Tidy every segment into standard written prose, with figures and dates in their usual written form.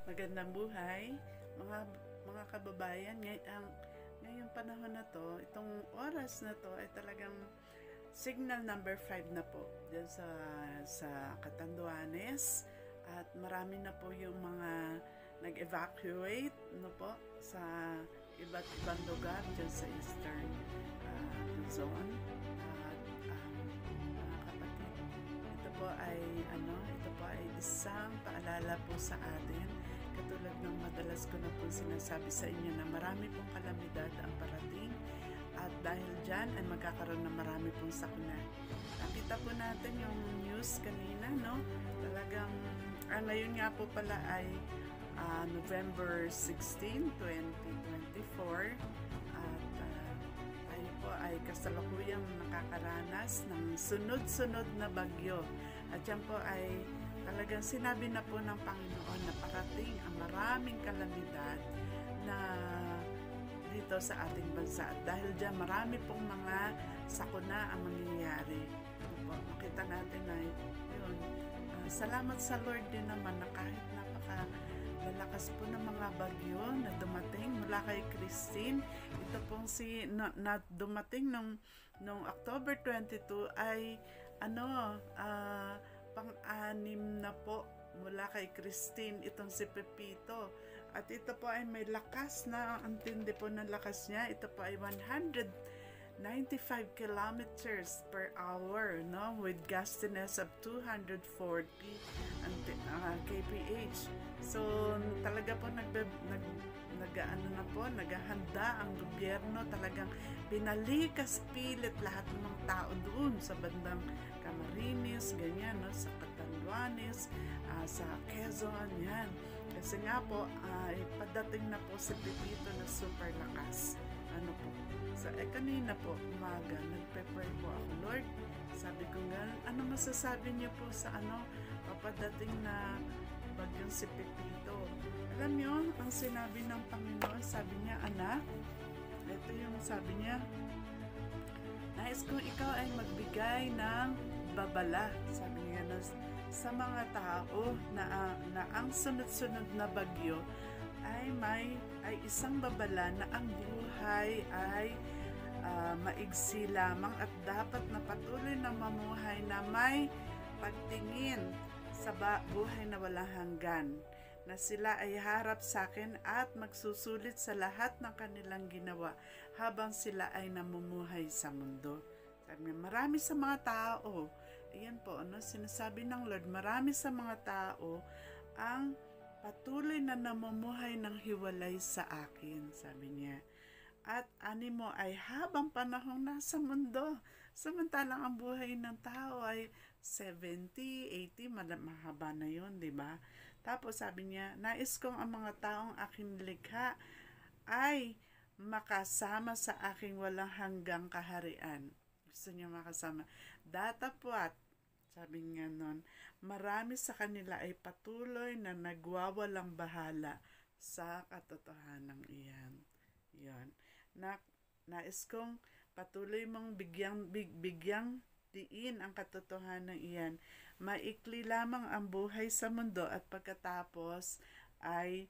Magandang buhay, mga kababayan. Ngayong panahon na to, itong oras na to ay talagang signal number 5 na po dyan sa Catanduanes, at marami na po yung mga nag-evacuate no po sa iba't ibang lugar dyan sa eastern zone. At mga kapatid, ito po ay isang paalala po sa atin, katulad ng madalas ko na po sinasabi sa inyo, na marami pong kalamidad ang parating, at dahil dyan ay magkakaroon ng marami pong sakuna. Nakita po natin yung news kanina, no? Talagang, ngayon nga po pala ay November 16, 2024, at tayo po ay kasalukuyang nakakaranas ng sunod-sunod na bagyo. At yan po ay talagang sinabi na po ng Panginoon na parating ang maraming kalamidad na dito sa ating bansa. At dahil dyan, marami pong mga sakuna ang mangyayari. Ito po, makita natin na yun. Salamat sa Lord din naman na kahit lalakas po ng mga bagyo na dumating mula kay Christine. Ito pong na dumating nung October 22 ay pang-anim na po mula kay Christine, itong si Pepito. At ito po ay may lakas na, ang tindi po ng lakas niya. Ito po ay 195 kilometers per hour, no, with gustiness of 240 kph. So talaga po naghahanda ang gobyerno, talagang binalikas pilit lahat ng mga tao doon sa bandang Camarines, ganyan, no, sa Catanduanes, sa Quezon, yan. Kasi nga po, padating na po si Pepito na super lakas. Kanina po, umaga, nagpe-pray po ako, Lord. Sabi ko nga, ano masasabi niyo po sa papadating na bagyong si Pepito? Alam niyo, ang sinabi ng Panginoon, sabi niya, anak, ito yung sabi niya, nais kong ikaw ay magbigay ng babala, sabi niya, sa mga tao na ang sunod-sunod na bagyo ay isang babala na ang buhay ay maigsi lamang, at dapat na patuloy na mamuhay na may pagtingin sa buhay na walang hanggan, na sila ay harap sa akin at magsusulit sa lahat ng kanilang ginawa habang sila ay namumuhay sa mundo. Sabi niya, marami sa mga tao, ayan po, sinasabi ng Lord, marami sa mga tao ang patuloy na namumuhay ng hiwalay sa akin, sabi niya. At animo ay habang panahong nasa mundo, samantalang ang buhay ng tao ay 70, 80, mahaba na yun, di ba? Tapos sabi niya, nais kong ang mga taong aking likha ay makasama sa aking walang hanggang kaharian. Gusto niya makasama. Datapwat, sabi niya nun, marami sa kanila ay patuloy na nagwawalang bahala sa katotohanan iyan. Yan. Nais kong patuloy mong bigyang diin ang katotohanan iyan. Maikli lamang ang buhay sa mundo, at pagkatapos ay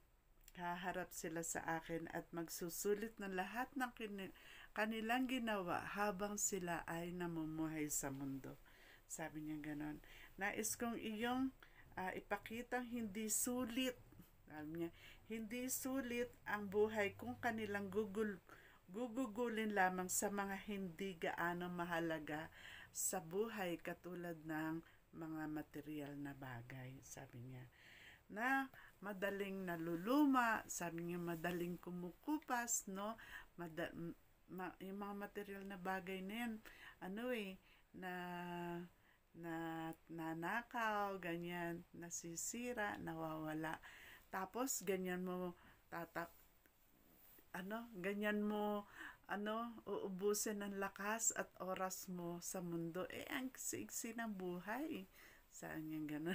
haharap sila sa akin at magsusulit ng lahat ng kanilang ginawa habang sila ay namumuhay sa mundo. Sabi niya ganon. Nais kong iyong ipakitang hindi sulit. Sabi niya, hindi sulit ang buhay kung kanilang gugugulin lamang sa mga hindi gaano mahalaga sa buhay, katulad ng mga material na bagay, sabi niya, na madaling naluluma, sabi niya, madaling kumukupas, no? Yung mga material na bagay na yan, na nanakaw, ganyan, nasisira, nawawala. Tapos ganyan mo uubusin ng lakas at oras mo sa mundo. Ang siksi ng buhay. Saan yung gano'n?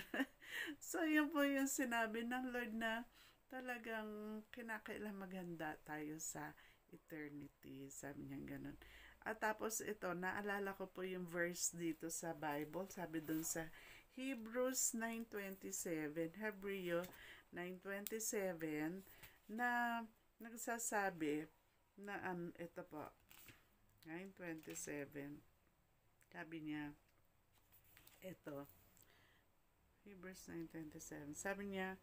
So, yun po yung sinabi ng Lord, na talagang kinakailangan maghanda tayo sa eternity. Sabi niya gano'n. At tapos ito, naalala ko po yung verse dito sa Bible. Sabi dun sa Hebrews 9:27, Hebreo 9:27 na nagsasabi na ito po, 9:27, sabi niya, ito, Hebrews 9:27, sabi niya,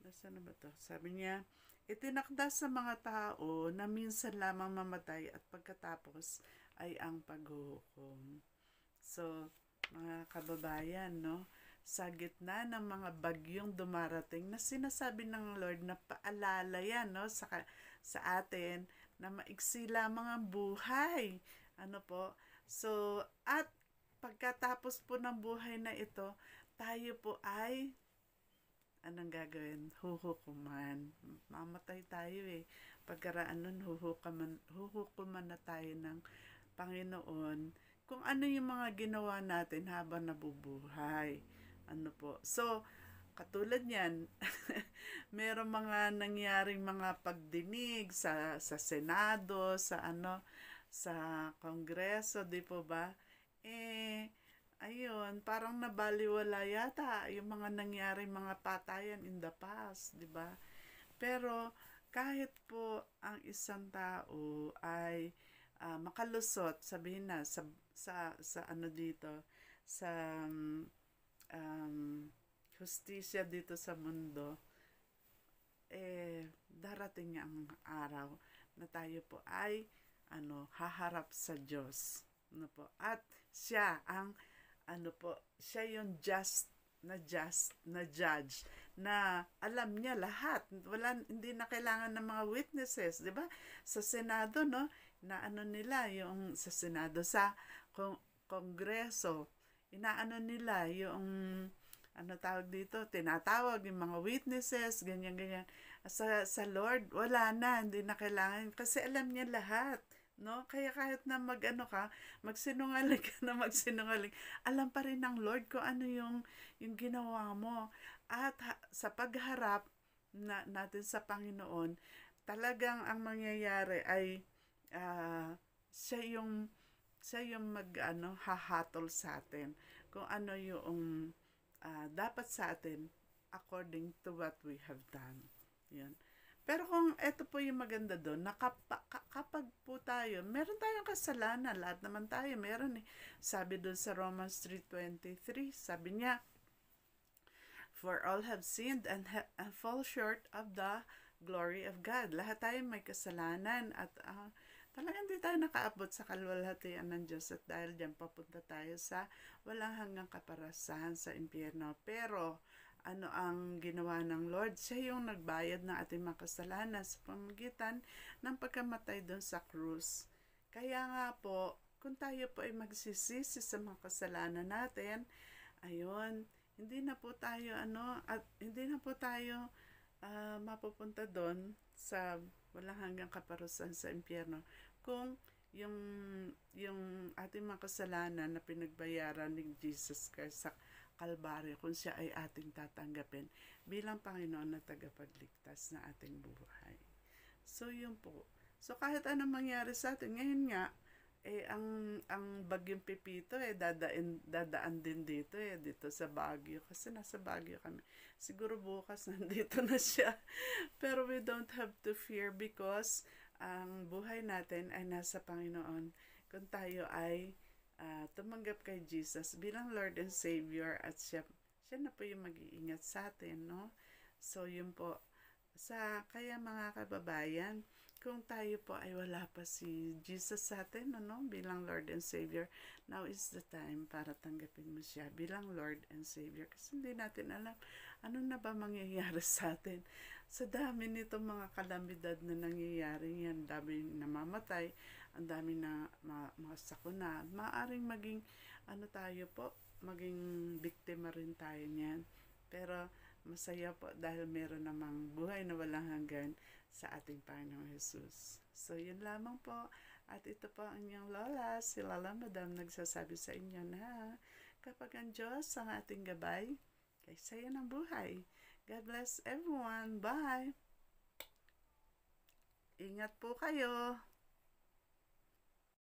nasaan na ba to? Sabi niya, itinakda sa mga tao na minsan lamang mamatay at pagkatapos ay ang paghuhukom. So, mga kababayan, no? Sa gitna ng mga bagyong dumarating na sinasabi ng Lord na paalala yan, no? Sa atin na maiksi lamang ang buhay. Ano po? So, at pagkatapos po ng buhay na ito, tayo po ay anong gagawin? Huhukuman. Mamatay tayo eh. Pagkaraan nun, huhukuman na tayo ng Panginoon kung ano yung mga ginawa natin habang nabubuhay. Ano po. So, katulad yan, meron mga nangyaring mga pagdinig sa Senado, sa Kongreso, di po ba? Ayun, parang nabaliwala yata yung mga nangyari mga patayan in the past, di ba? Pero kahit po ang isang tao ay makalusot, sabihin na sa ano dito, sa justisya dito sa mundo, darating ang araw na tayo po ay haharap sa Diyos. Ano po? At siya ang siya yung just na judge na alam niya lahat. Hindi na kailangan ng mga witnesses, 'di ba? Sa Senado, no, na nila yung sa Senado, sa Kongreso, inaano nila yung tawag dito, tinatawag yung mga witnesses, ganyan. Sa Lord, wala na, hindi na kailangan kasi alam niya lahat. No? Kaya kahit na magsinungaling ka na magsinungaling, alam pa rin ng Lord kung ano yung ginawa mo. At sa pagharap natin sa Panginoon, talagang ang mangyayari ay siya yung hahatol sa atin kung ano yung dapat sa atin according to what we have done. Yan. Pero kung ito po yung maganda doon, kapag po tayo, meron tayong kasalanan, lahat naman tayo, meron eh. Sabi doon sa Romans 3:23, sabi niya, for all have sinned and fall short of the glory of God. Lahat tayo may kasalanan at talagang hindi tayo nakaabot sa kalwalhatian ng Diyos at dahil diyan papunta tayo sa walang hanggang kaparasan sa impyerno. Pero ano ang ginawa ng Lord? Siya yung nagbayad ng ating mga kasalanan sa pamamagitan ng pagkamatay doon sa krus. Kaya nga po, kung tayo po ay magsisisi sa mga kasalanan natin, ayun, hindi na po tayo mapupunta doon sa walang hanggang kaparusahan sa impyerno kung yung ating mga kasalanan na pinagbayaran ni Jesus Christ sa Kalbaryo, kung siya ay ating tatanggapin bilang Panginoon na tagapagligtas na ating buhay. So, yun po. So, kahit anong mangyari sa atin, ngayon nga, ang bagyong Pepito, dadaan din dito, dito sa Baguio. Kasi nasa Baguio kami. Siguro bukas nandito na siya. Pero we don't have to fear because ang buhay natin ay nasa Panginoon. Kung tayo ay tumanggap kay Jesus bilang Lord and Savior at siya na po yung mag-iingat sa atin, no? So, yun po. Kaya mga kababayan, kung tayo po ay wala pa si Jesus sa atin, bilang Lord and Savior, now is the time para tanggapin mo siya bilang Lord and Savior. Kasi hindi natin alam ano na ba mangyayari sa atin. Sa dami nitong mga kalamidad na nangyayari yan, dami namamatay, ang dami na mga sakuna, maaaring maging maging biktima rin tayo niyan. Pero masaya po dahil meron namang buhay na walang hanggan sa ating Panginoong Jesus. So, yun lamang po. At ito po ang inyong lola, si Lola Madam, nagsasabi sa inyo na kapag ang Diyos ang ating gabay, kay saya ng buhay. God bless everyone. Bye! Ingat po kayo!